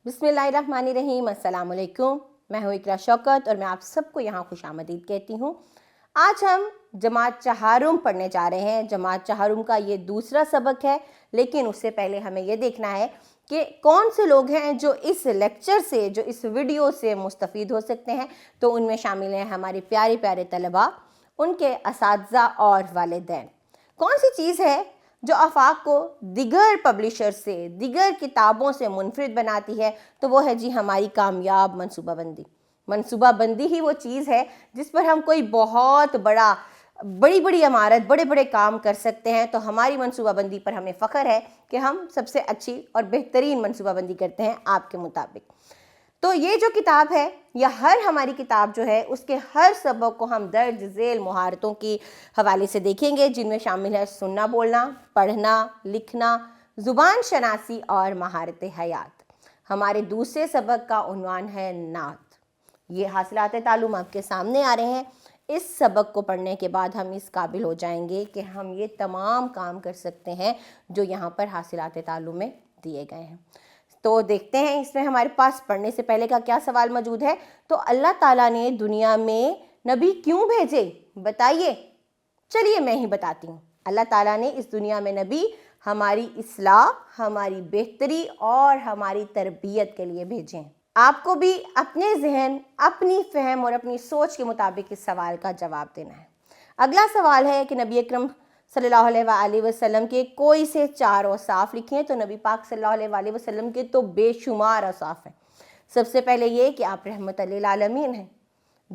बिस्मिल्लाहिर्रहमानिर्रहीम। अस्सलाम वालेकुम। मैं हूँ इकरा शौकत और मैं आप सबको यहाँ खुशामदीद कहती हूँ। आज हम जमात चहारुम पढ़ने जा रहे हैं। जमात चहारुम का ये दूसरा सबक है, लेकिन उससे पहले हमें ये देखना है कि कौन से लोग हैं जो इस लेक्चर से, जो इस वीडियो से मुस्तफ़ीद हो सकते हैं। तो उनमें शामिल हैं हमारे प्यारे प्यारे तलबा, उनके असातिज़ा और वालिदैन। कौन सी चीज़ है जो आफाक को दिगर पब्लिशर से, दिगर किताबों से मुनफरिद बनाती है? तो वो है जी हमारी कामयाब मनसूबाबंदी। मनसूबाबंदी ही वो चीज़ है जिस पर हम कोई बहुत बड़ी बड़ी इमारत, बड़े बड़े काम कर सकते हैं। तो हमारी मनसूबाबंदी पर हमें फ़ख्र है कि हम सबसे अच्छी और बेहतरीन मनसूबाबंदी करते हैं आपके मुताबिक। तो ये जो किताब है, या हर हमारी किताब जो है, उसके हर सबक को हम दर्ज झेल मुहारतों की हवाले से देखेंगे, जिनमें शामिल है सुनना, बोलना, पढ़ना, लिखना, ज़ुबान शनासी और महारत हयात। हमारे दूसरे सबक का उन्वान है नात। ये हासिलात तालुम आपके सामने आ रहे हैं। इस सबक को पढ़ने के बाद हम इस काबिल हो जाएंगे कि हम ये तमाम काम कर सकते हैं जो यहाँ पर हासिलात तालुम में दिए गए हैं। तो देखते हैं इसमें हमारे पास पढ़ने से पहले का क्या सवाल मौजूद है। तो अल्लाह ताला ने दुनिया में नबी क्यों भेजे, बताइए। चलिए मैं ही बताती हूँ। अल्लाह ताला ने इस दुनिया में नबी हमारी इस्लाह, हमारी बेहतरी और हमारी तरबियत के लिए भेजे हैं। आपको भी अपने जहन, अपनी फहम और अपनी सोच के मुताबिक इस सवाल का जवाब देना है। अगला सवाल है कि नबी अकरम सल्लल्लाहु अलैहि वसल्लम के कोई से 4 औसाफ लिखे हैं। तो नबी पाक सल्लल्लाहु अलैहि वसल्लम के तो बेशुमार औसाफ हैं। सबसे पहले ये कि आप रहमत लिल आलमीन हैं।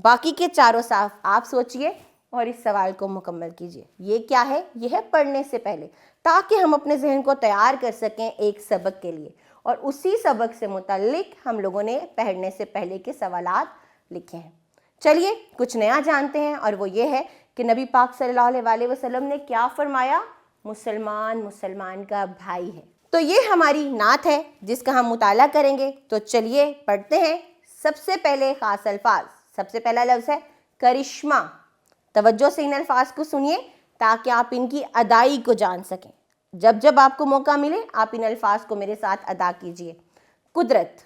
बाकी के 4 औसाफ आप सोचिए और इस सवाल को मुकम्मल कीजिए। ये क्या है? यह है पढ़ने से पहले, ताकि हम अपने जहन को तैयार कर सकें एक सबक के लिए। और उसी सबक से मुतल्लिक हम लोगों ने पढ़ने से पहले के सवालात लिखे हैं। चलिए कुछ नया जानते हैं, और वो ये है कि नबी पाक सल्लल्लाहु अलैहि वसल्लम ने क्या फरमाया? मुसलमान मुसलमान का भाई है। तो ये हमारी नात है जिसका हम मुताला करेंगे। तो चलिए पढ़ते हैं। सबसे पहले खास अल्फाज। सबसे पहला लफ्ज़ है करिश्मा। तवज्जो से इन अल्फाज को सुनिए ताकि आप इनकी अदाई को जान सकें। जब जब आपको मौका मिले आप इन अल्फाज को मेरे साथ अदा कीजिए। कुदरत,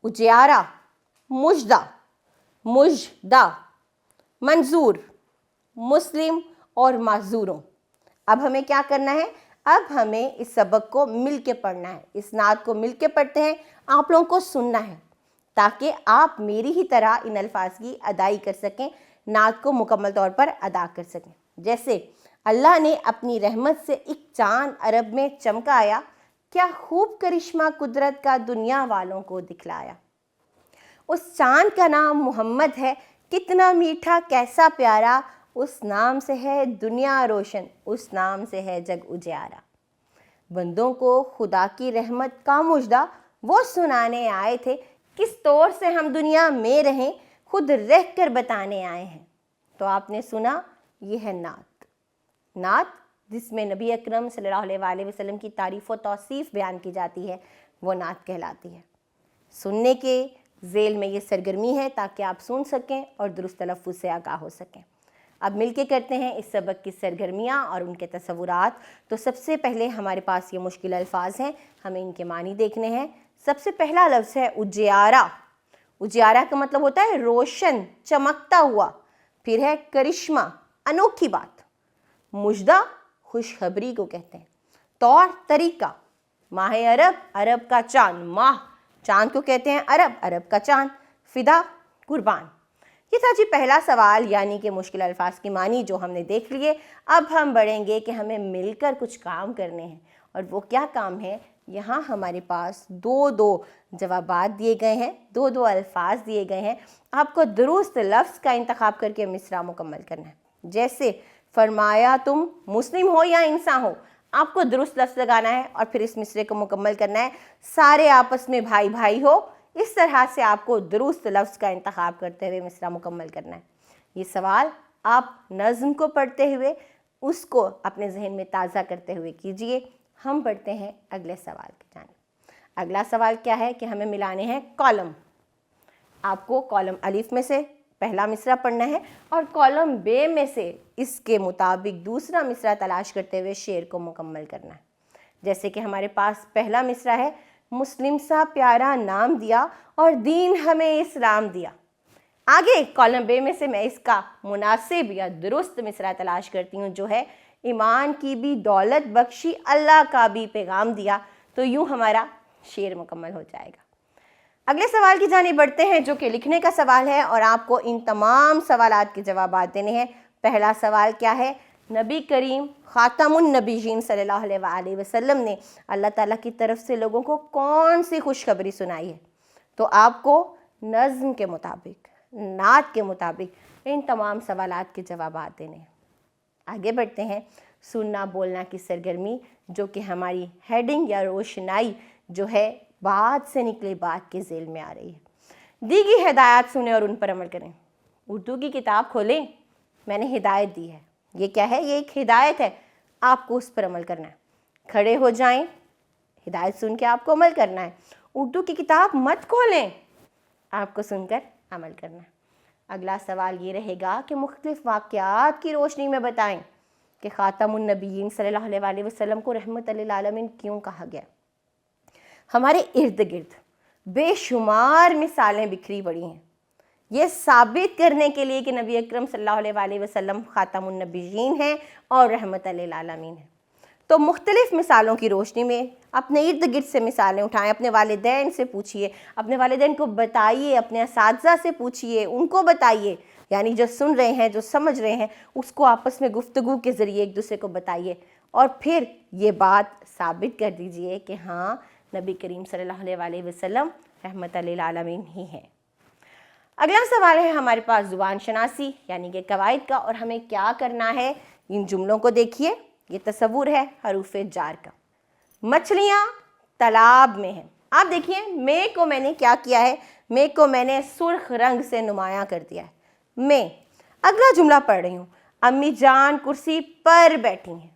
उजियारा, मुजदा, मुजदा, मंजूर, मुस्लिम और माजूरों। अब हमें क्या करना है? अब हमें इस सबक को मिल के पढ़ना है। इस नात को मिल के पढ़ते हैं। आप लोगों को सुनना है ताकि आप मेरी ही तरह इन अल्फाज की अदाई कर सकें, नात को मुकम्मल तौर पर अदा कर सकें। जैसे अल्लाह ने अपनी रहमत से एक चांद अरब में चमकाया, क्या खूब करिश्मा कुदरत का दुनिया वालों को दिखलाया। उस चांद का नाम मोहम्मद है, कितना मीठा कैसा प्यारा, उस नाम से है दुनिया रोशन, उस नाम से है जग उजियारा। बंदों को खुदा की रहमत का मुजदा वो सुनाने आए थे, किस तौर से हम दुनिया में रहें खुद रह कर बताने आए हैं। तो आपने सुना, ये है नात। नात जिसमें नबी अकरम सल्लल्लाहु अलैहि वसल्लम की तारीफ़ व तौसीफ़ बयान की जाती है, वो नात कहलाती है। सुनने के झेल में ये सरगर्मी है ताकि आप सुन सकें और दुरुस्त तलफ़्फ़ुज़ से आगाह हो सकें। अब मिलके करते हैं इस सबक की सरगर्मियाँ और उनके तसव्वुरात। तो सबसे पहले हमारे पास ये मुश्किल अल्फाज हैं, हमें इनके मानी देखने हैं। सबसे पहला लफ्ज़ है उजियारा। उजियारा का मतलब होता है रोशन, चमकता हुआ। फिर है करिश्मा, अनोखी बात। मुजदा, खुशखबरी को कहते हैं। तौर तरीका, माह अरब, अरब का चांद। माह, चांद को कहते हैं अरब, अरब का चांद। फिदा, कुर्बान। ये था जी पहला सवाल, यानी कि मुश्किल अल्फाज की मानी जो हमने देख लिए। अब हम बढ़ेंगे कि हमें मिलकर कुछ काम करने हैं। और वो क्या काम है? यहाँ हमारे पास दो जवाबात दिए गए हैं, दो अल्फाज दिए गए हैं। आपको दुरुस्त लफ्ज़ का इंतखाब करके मिसरा मुकम्मल करना है। जैसे फरमाया तुम मुस्लिम हो या इंसान हो, आपको दुरुस्त लफ्ज़ लगाना है और फिर इस मिसरे को मुकम्मल करना है। सारे आपस में भाई भाई हो, इस तरह से आपको दुरुस्त लफ्ज़ का इंतखाब करते हुए मिसरा मुकम्मल करना है। ये सवाल आप नज़्म को पढ़ते हुए उसको अपने जहन में ताज़ा करते हुए कीजिए। हम पढ़ते हैं अगले सवाल की जानिब। अगला सवाल क्या है कि हमें मिलाने हैं कॉलम। आपको कॉलम अलिफ में से पहला मिसरा पढ़ना है और कॉलम बे में से इसके मुताबिक दूसरा मिसरा तलाश करते हुए शेर को मुकम्मल करना है। जैसे कि हमारे पास पहला मिसरा है, مسلم سا پیارا نام دیا اور دین ہمیں اسلام دیا۔ آگے کالم بے میں سے میں اس کا مناسب یا درست مصرع تلاش کرتی ہوں، جو ہے ایمان کی بھی دولت بخشی، اللہ کا بھی پیغام دیا۔ تو یوں ہمارا شعر مکمل ہو جائے گا۔ اگلے سوال کی جانب بڑھتے ہیں، جو کہ لکھنے کا سوال ہے، اور آپ کو ان تمام سوالات کے جوابات دینے ہیں۔ پہلا سوال کیا ہے؟ نبی کریم خاتم النبیین صلی اللہ علیہ وآلہ وسلم نے اللہ تعالیٰ کی طرف سے لوگوں کو کون سی خوشخبری سنائی ہے؟ تو آپ کو نظم کے مطابق، نعت کے مطابق ان تمام سوالات کے جوابات دینے ہیں۔ آگے بڑھتے ہیں، سننا بولنا کی سرگرمی، جو کہ ہماری ہیڈنگ یا روشنائی جو ہے بات سے نکلے بات کے ذیل میں آ رہی ہے۔ دی گئی ہدایات سنیں اور ان پر عمل کریں۔ اردو کی کتاب کھولیں، میں نے ہدایت دی ہے۔ یہ کیا ہے؟ یہ ایک ہدایت ہے، آپ کو اس پر عمل کرنا ہے۔ کھڑے ہو جائیں، ہدایت سن کے آپ کو عمل کرنا ہے۔ اردو کی کتاب مت کھولیں، آپ کو سن کر عمل کرنا ہے۔ اگلا سوال یہ رہے گا کہ مختلف واقعات کی روشنی میں بتائیں کہ خاتم النبیین صلی اللہ علیہ وآلہ وسلم کو رحمت للعالمین کیوں کہا گیا۔ ہمارے ارد گرد بے شمار مثالیں بکھری پڑی ہیں یہ ثابت کرنے کے لیے کہ نبی اکرم صلی اللہ علیہ وآلہ وسلم خاتم النبیین ہیں اور رحمت للعالمین ہیں۔ تو مختلف مثالوں کی روشنی میں اپنے ارد گرد سے مثالیں اٹھائیں، اپنے والدین سے پوچھئے، اپنے والدین کو بتائیے، اپنے اساتذہ سے پوچھئے، ان کو بتائیے، یعنی جو سن رہے ہیں، جو سمجھ رہے ہیں، اس کو آپس میں گفتگو کے ذریعے ایک دوسرے کو بتائیے، اور پھر یہ بات ثابت کر دیجئے کہ ہاں نبی کریم صلی اللہ علیہ وآلہ وسلم رحمت للعالمین ہی ہیں۔ اگلا سوال ہے ہمارے پاس زبان شناسی یعنی کہ قواعد کا، اور ہمیں کیا کرنا ہے؟ ان جملوں کو دیکھیے، یہ تصور ہے حروف جار کا۔ مچھلیاں تالاب میں ہیں۔ آپ دیکھیے، میں کو میں نے کیا کیا ہے؟ میں کو میں نے سرخ رنگ سے نمایاں کر دیا ہے، میں۔ اگلا جملہ پڑھ رہی ہوں، امی جان کرسی پر بیٹھی ہیں۔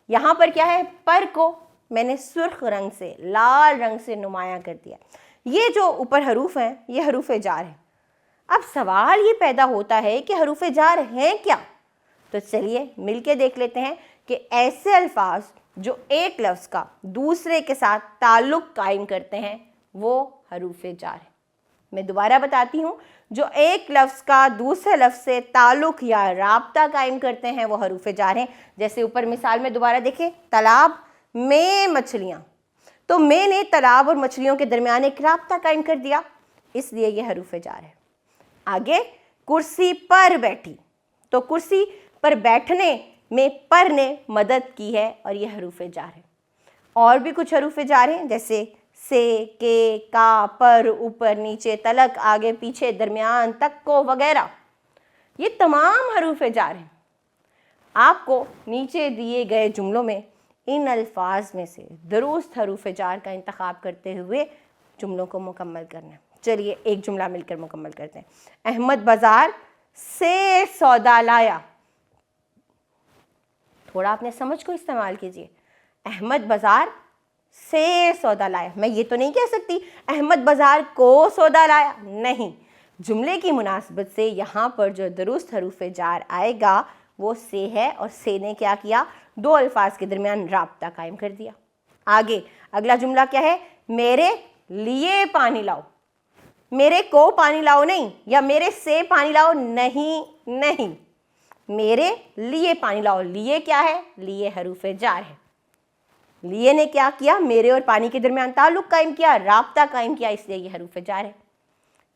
یہاں پر کیا ہے؟ پر کو میں نے سرخ رنگ سے، لال رنگ سے نمایاں کر دیا۔ یہ جو اوپر حروف ہیں، یہ حروف جار ہیں۔ اب سوال یہ پیدا ہوتا ہے کہ حروف جار ہیں کیا؟ تو چلیے مل کے دیکھ لیتے ہیں کہ ایسے الفاظ جو ایک لفظ کا دوسرے کے ساتھ تعلق قائم کرتے ہیں وہ حروف جار ہیں۔ میں دوبارہ بتاتی ہوں، جو ایک لفظ کا دوسرے لفظ سے تعلق یا رابطہ قائم کرتے ہیں وہ حروف جار ہیں۔ جیسے اوپر مثال میں دوبارہ دیکھیں، تالاب میں مچھلیاں، تو میں نے تالاب اور مچھلیوں کے درمیان ایک رابطہ قائم کر دیا، اس لیے یہ حروف جار ہے۔ آگے کرسی پر بیٹھی، تو کرسی پر بیٹھنے میں پر نے مدد کی ہے اور یہ حروف جار ہے۔ اور بھی کچھ حروف جار ہیں، جیسے سے، کے، کا، پر، اوپر، نیچے، تلک، آگے، پیچھے، درمیان، تک کو وغیرہ، یہ تمام حروف جار ہیں۔ آپ کو نیچے دیے گئے جملوں میں ان الفاظ میں سے درست حروف جار کا انتخاب کرتے ہوئے جملوں کو مکمل کرنا ہے۔ چلیے ایک جملہ مل کر مکمل کرتے ہیں۔ احمد بازار سے سودا لایا۔ تھوڑا اپنے سمجھ کو استعمال کیجئے۔ احمد بازار سے سودا لایا، میں یہ تو نہیں کہہ سکتی احمد بازار کو سودا لایا، نہیں۔ جملے کی مناسبت سے یہاں پر جو درست حروف جار آئے گا وہ سے ہے، اور سے نے کیا کیا؟ دو الفاظ کے درمیان رابطہ قائم کر دیا۔ آگے اگلا جملہ کیا ہے؟ میرے لیے پانی لاؤ۔ میرے کو پانی لاؤ نہیں، یا میرے سے پانی لاؤ نہیں، میرے لیے پانی لاؤ۔ لیے کیا ہے؟ لیے حروف جار ہے۔ لیے نے کیا کیا؟ میرے اور پانی کے درمیان تعلق قائم کیا، رابطہ قائم کیا، اس لیے یہ حروف جار ہے۔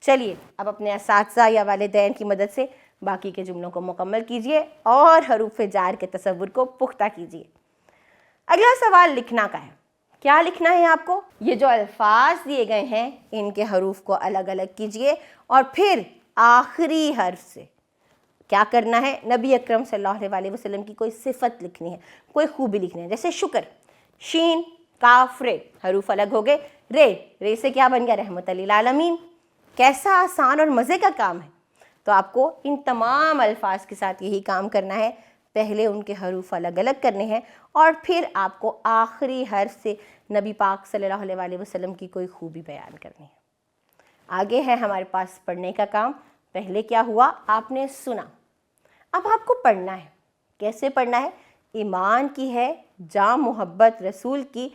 چلیے اب اپنے اساتذہ یا والدین کی مدد سے باقی کے جملوں کو مکمل کیجئے اور حروف جار کے تصور کو پختہ کیجئے۔ اگلا سوال لکھنا کا ہے۔ کیا لکھنا ہے آپ کو؟ یہ جو الفاظ دیے گئے ہیں ان کے حروف کو الگ الگ کیجئے، اور پھر آخری حرف سے کیا کرنا ہے؟ نبی اکرم صلی اللہ علیہ وآلہ وسلم کی کوئی صفت لکھنی ہے، کوئی خوبی لکھنی ہے۔ جیسے شکر، شین، کاف، رے، حروف الگ ہو گئے۔ رے سے کیا بن گیا؟ رحمت للعالمین۔ کیسا آسان اور مزے کا کام ہے۔ تو آپ کو ان تمام الفاظ کے ساتھ یہی کام کرنا ہے، پہلے ان کے حروف الگ الگ کرنے ہیں، اور پھر آپ کو آخری حرف سے نبی پاک صلی اللہ علیہ وآلہ وسلم کی کوئی خوبی بیان کرنی ہے۔ آگے ہے ہمارے پاس پڑھنے کا کام۔ پہلے کیا ہوا؟ آپ نے سنا، اب آپ کو پڑھنا ہے۔ کیسے پڑھنا ہے؟ ایمان کی ہے، جاں محبت رسول کی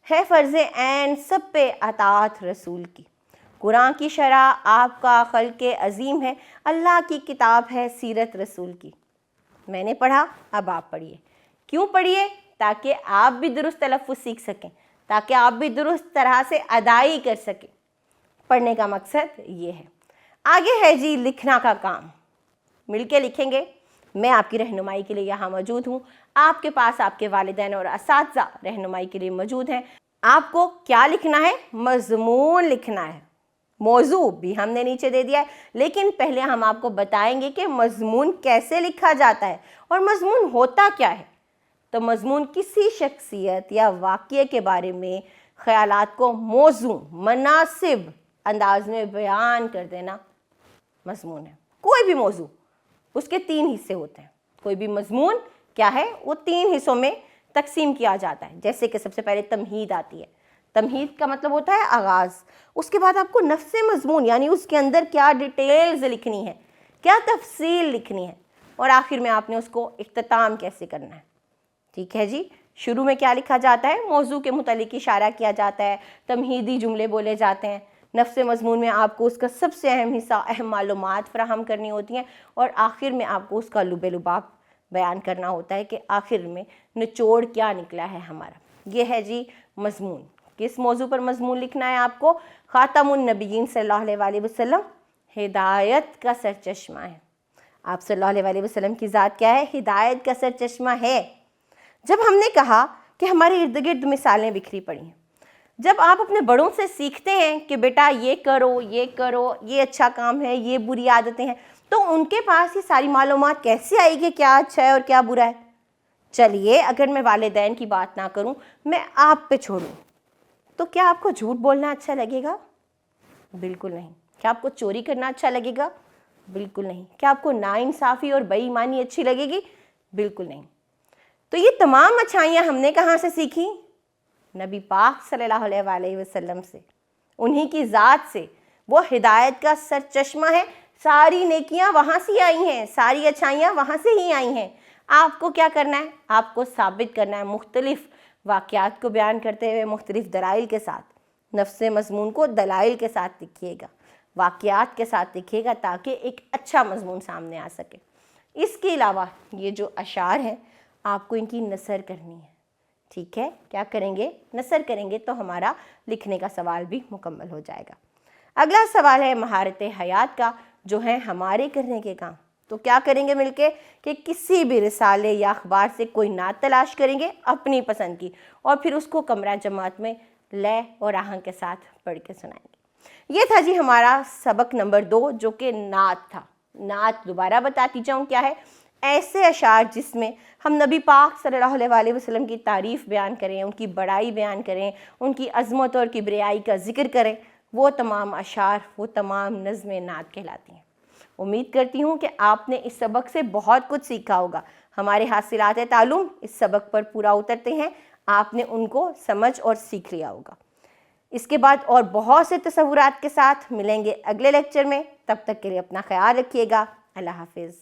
ہے फ़र्ज़ ऐन सब पे अतात रसूल की। कुरान की शरह आपका खल्क़ अज़ीम है, अल्लाह की किताब है सीरत रसूल की। मैंने पढ़ा, अब आप पढ़िए। क्यों पढ़िए? ताकि आप भी दुरुस्त तलफ़्फ़ुज़ सीख सकें, ताकि आप भी दुरुस्त तरह से अदाई कर सकें। पढ़ने का मकसद ये है। आगे है जी लिखना का काम। मिलके लिखेंगे। मैं आपकी रहनुमाई के लिए यहाँ मौजूद हूँ। आपके पास आपके वालिदैन और असातिज़ा रहनुमाई के लिए मौजूद हैं। आपको क्या लिखना है? मज़मून लिखना है। मौजू भी हमने नीचे दे दिया है, लेकिन पहले हम आपको बताएंगे कि मज़मून कैसे लिखा जाता है और मज़मून होता क्या है। तो मज़मून किसी शख्सियत या वाक़ये के बारे में ख़यालात को मौजू मुनासिब अंदाज में बयान कर देना मज़मून है। कोई भी मौजू, उसके 3 हिस्से होते हैं। कोई भी मज़मून क्या है, वो 3 हिस्सों में तकसीम किया जाता है। जैसे कि सबसे पहले तमहीद आती है। तमहीद का मतलब होता है आगाज़। उसके बाद आपको नफ्स मज़मून, यानी उसके अंदर क्या डिटेल्स लिखनी है, क्या तफसील लिखनी है, और आखिर में आपने उसको इख्तिताम कैसे करना है। ठीक है जी। शुरू में क्या लिखा जाता है? मौजू के मुतालिक इशारा किया जाता है, तमहीदी जुमले बोले जाते हैं। नफ्स मज़मून में आपको उसका सबसे अहम हिस्सा, अहम मालूमात फ़राहम करनी होती हैं, और आखिर में आपको उसका लुबे लुबाब बयान करना होता है कि आखिर में निचोड़ क्या निकला है हमारा। ये है जी मज़मून। किस मौजू पर मज़मून लिखना है आपको? ख़ातमुन नबिय्यीन सल्लल्लाहु अलैहि वसल्लम हिदायत का सरचश्मा है। आप सल्लल्लाहु अलैहि वसल्लम की ज़ात क्या है? हिदायत का सरचश्मा है। जब हमने कहा कि हमारे इर्द गिर्द मिसालें बिखरी पड़ी हैं, जब आप अपने बड़ों से सीखते हैं कि बेटा ये करो, ये करो, ये अच्छा काम है, ये बुरी आदतें हैं, तो उनके पास ये सारी मालूमात कैसे आई कि क्या अच्छा है और क्या बुरा है? चलिए, अगर मैं वालिदैन की बात ना करूं, मैं आप पे छोड़ूं, तो क्या आपको झूठ बोलना अच्छा लगेगा? बिल्कुल नहीं। क्या आपको चोरी करना अच्छा लगेगा? बिल्कुल नहीं। क्या आपको नाइंसाफ़ी और बेईमानी अच्छी लगेगी? बिल्कुल नहीं। तो ये तमाम अच्छाइयाँ हमने कहाँ से सीखी? नबी पाक सल्लल्लाहु अलैहि वसल्लम से, उन्हीं की ज़ात से। वो हिदायत का सरचश्मा है। सारी नेकियां वहाँ से आई हैं, सारी अच्छाइयाँ वहाँ से ही आई हैं। आपको क्या करना है? आपको साबित करना है, मुख्तलिफ वाक़यात को बयान करते हुए मुख्तलिफ दलाइल के साथ। नफ्स मज़मून को दलाइल के साथ लिखिएगा, वाक़यात के साथ लिखिएगा, ताकि एक अच्छा मज़मून सामने आ सके। इसके अलावा ये जो अशार हैं, आपको इनकी नसर करनी है। ठीक है, क्या करेंगे? नसर करेंगे तो हमारा लिखने का सवाल भी मुकम्मल हो जाएगा। अगला सवाल है महारत हयात का, जो है हमारे करने के काम। तो क्या करेंगे मिलके कि किसी भी रिसाले या अखबार से कोई नात तलाश करेंगे अपनी पसंद की, और फिर उसको कमरा जमात में लय और आहंग के साथ पढ़ के सुनाएंगे। ये था जी हमारा सबक नंबर 2, जो कि नात था। नात दोबारा बताती जाऊँ क्या है? ऐसे अशार जिसमें हम नबी पाक सल्लल्लाहु अलैहि वसल्लम की तारीफ़ बयान करें, उनकी बड़ाई बयान करें, उनकी अज़मत और किबरियाई का ज़िक्र करें। वो तमाम अशार, वो तमाम नज़्में नात कहलाती हैं। उम्मीद करती हूँ कि आपने इस सबक से बहुत कुछ सीखा होगा। हमारे हासिलात तालुम इस सबक पर पूरा उतरते हैं, आपने उनको समझ और सीख लिया होगा। इसके बाद और बहुत से तसव्वुरात के साथ मिलेंगे अगले लेक्चर में। तब तक के लिए अपना ख्याल रखिएगा। अल्लाह हाफिज़।